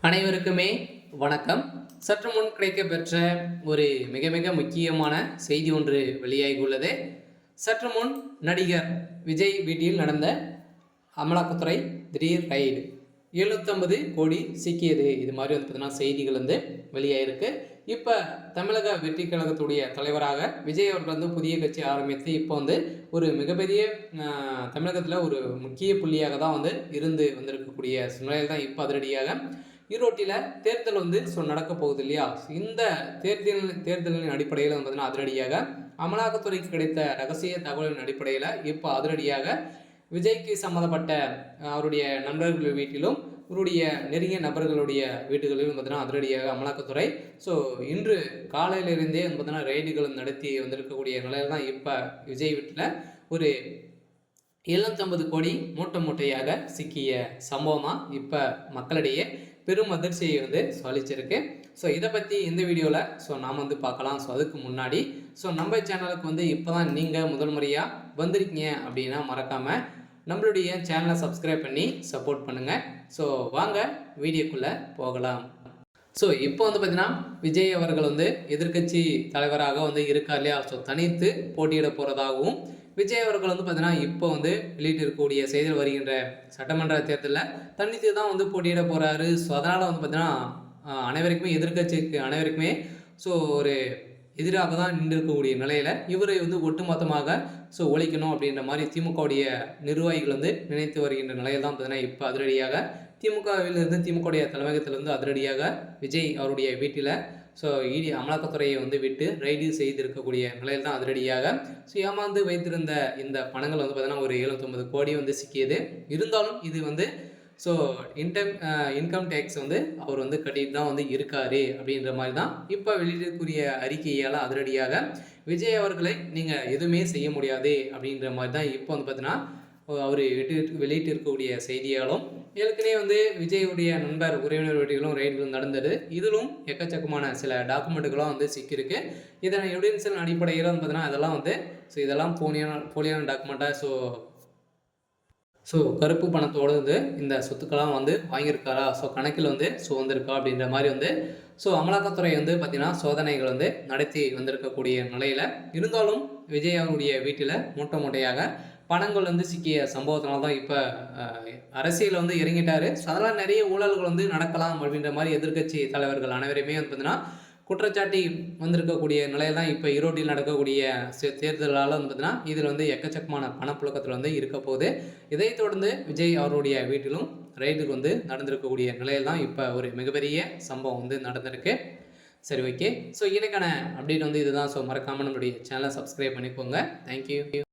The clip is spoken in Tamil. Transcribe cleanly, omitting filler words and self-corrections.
அனைவருக்குமே வணக்கம். சற்று முன் கிடைக்கப்பெற்ற ஒரு மிக மிக முக்கியமான செய்தி ஒன்று வெளியாகியுள்ளது. சற்று முன் நடிகர் விஜய் வீட்டில் நடந்த அமலாக்கத்துறை திடீர் ரைடு 750 கோடி சிக்கியது. இது மாதிரி வந்து பார்த்தீங்கன்னா செய்திகள் வந்து வெளியாயிருக்கு. இப்போ தமிழக வெற்றி கழகத்துடைய தலைவராக விஜய் அவர்கள் வந்து புதிய கட்சி ஆரம்பித்து இப்போ வந்து ஒரு மிகப்பெரிய தமிழகத்தில் ஒரு முக்கிய புள்ளியாக தான் வந்து இருந்து வந்திருக்கக்கூடிய சூழ்நிலையில் தான் இப்போ அதிரடியாக ஈரோட்டில் தேர்தல் வந்து நடக்க போகுது இல்லையா. இந்த தேர்தலின் அடிப்படையில் வந்து பார்த்தீங்கன்னா அதிரடியாக அமலாக்கத்துறைக்கு கிடைத்த ரகசிய தகவலின் அடிப்படையில் இப்போ அதிரடியாக விஜய்க்கு சம்மந்தப்பட்ட அவருடைய நண்பர்கள் வீட்டிலும் இவருடைய நெருங்கிய நபர்களுடைய வீடுகளிலும் பார்த்தீங்கன்னா அதிரடியாக அமலாக்கத்துறை இன்று காலையிலிருந்தே வந்து பார்த்தீங்கன்னா ரைடுகள் நடத்தி வந்திருக்கக்கூடிய நிலையில் தான் இப்போ விஜய் வீட்டில் ஒரு 750 கோடி மூட்டையாக சிக்கிய சம்பவமாக இப்போ மக்களிடையே பெரும் அதிர்ச்சியை வந்து சொல்லிச்சிருக்கு. இதை பற்றி இந்த வீடியோவில் நாம் வந்து பார்க்கலாம். அதுக்கு முன்னாடி நம்ம சேனலுக்கு வந்து இப்போ தான் நீங்கள் முதல் முறையாக வந்திருக்கீங்க அப்படின்னா மறக்காமல் நம்மளுடைய சேனலை சப்ஸ்கிரைப் பண்ணி சப்போர்ட் பண்ணுங்கள். வாங்க வீடியோக்குள்ளே போகலாம். இப்போ வந்து பார்த்தீங்கன்னா விஜய் அவர்கள் வந்து எதிர்கட்சி தலைவராக வந்து இருக்கார் இல்லையா. தனித்து போட்டியிட போகிறதாகவும் விஜய் அவர்கள் வந்து பார்த்தீங்கன்னா இப்போ வந்து வெளியிட்டிருக்கக்கூடிய செய்தியில் வருகின்ற சட்டமன்ற தேர்தலில் தனித்து தான் வந்து போட்டியிட போகிறாரு. அதனால் வந்து பார்த்தீங்கன்னா அனைவருக்குமே எதிர்கட்சிக்கு அனைவருக்குமே ஒரு எதிராக தான் நின்றுருக்கக்கூடிய நிலையில் இவரை வந்து ஒட்டுமொத்தமாக ஒழிக்கணும் அப்படின்ற மாதிரி திமுகவுடைய நிர்வாகிகள் வந்து நினைத்து வருகின்ற நிலையில் தான் பார்த்தீங்கன்னா இப்போ அதிரடியாக திமுகவிலிருந்து திமுகவுடைய தலைமையகத்திலிருந்து அதிரடியாக விஜய் அவருடைய வீட்டில் இடி அமலாக்கத்துறையை வந்து விட்டு ரைடு செய்திருக்கக்கூடிய நிலையில் தான் அதிரடியாக ஏமாந்து வைத்திருந்த இந்த பணங்கள் வந்து பார்த்தீங்கன்னா ஒரு 750 கோடி வந்து சிக்கியது. இருந்தாலும் இது வந்து இன்கம் டேக்ஸ் வந்து அவர் வந்து கட்டிட்டு தான் வந்து இருக்காரு அப்படின்ற மாதிரி தான் இப்போ வெளியிடக்கூடிய அறிக்கையால் அதிரடியாக விஜய் அவர்களை நீங்கள் எதுவுமே செய்ய முடியாது அப்படின்ற மாதிரி தான் இப்போ வந்து பார்த்தீங்கன்னா அவர் வெளியிட்டு இருக்கக்கூடிய செய்தியாலும் ஏற்கனவே வந்து விஜயுடைய நண்பர் உறவினர் வீடுகளும் ரைடுகளும் நடந்தது. இதிலும் எக்கச்சக்கமான சில டாக்குமெண்ட்டுகளும் வந்து சிக்கியிருக்கு. இதனை எவிடன்ஸின் அடிப்படையில் வந்து பார்த்தீங்கன்னா அதெல்லாம் வந்து இதெல்லாம் போலியான டாக்குமெண்ட்டாக கருப்பு பணத்தோடு வந்து இந்த சொத்துக்கெல்லாம் வந்து வாங்கியிருக்காரா, கணக்கில் வந்து வந்திருக்கா அப்படின்ற மாதிரி வந்து அமலாக்கத்துறை வந்து பார்த்திங்கன்னா சோதனைகள் வந்து நடத்தி வந்திருக்கக்கூடிய நிலையில் இருந்தாலும் விஜய் அவருடைய வீட்டில் மூட்டையாக பணங்கள் வந்து சிக்கிய சம்பவத்தினால தான் இப்போ அரசியல் வந்து இறங்கிட்டார். அதெல்லாம் நிறைய ஊழல்கள் வந்து நடக்கலாம் அப்படின்ற மாதிரி எதிர்கட்சி தலைவர்கள் அனைவருமே வந்து பார்த்திங்கன்னா குற்றச்சாட்டி வந்திருக்கக்கூடிய நிலையில் தான் இப்போ ஈரோட்டில் நடக்கக்கூடிய தேர்தலால் வந்து பார்த்தீங்கன்னா இதில் வந்து எக்கச்சக்கமான பணப்புழக்கத்தில் வந்து இருக்க போகுது. இதைத் தொடர்ந்து விஜய் அவருடைய வீட்டிலும் ரைடுக்கு வந்து நடந்திருக்கக்கூடிய நிலையில் தான் இப்போ ஒரு மிகப்பெரிய சம்பவம் வந்து நடந்திருக்கு. சரி, ஓகே. இன்னைக்கான அப்டேட் வந்து இதுதான். மறக்காமல் நம்மளுடைய சேனலை சப்ஸ்கிரைப் பண்ணிக்கோங்க. தேங்க்யூ.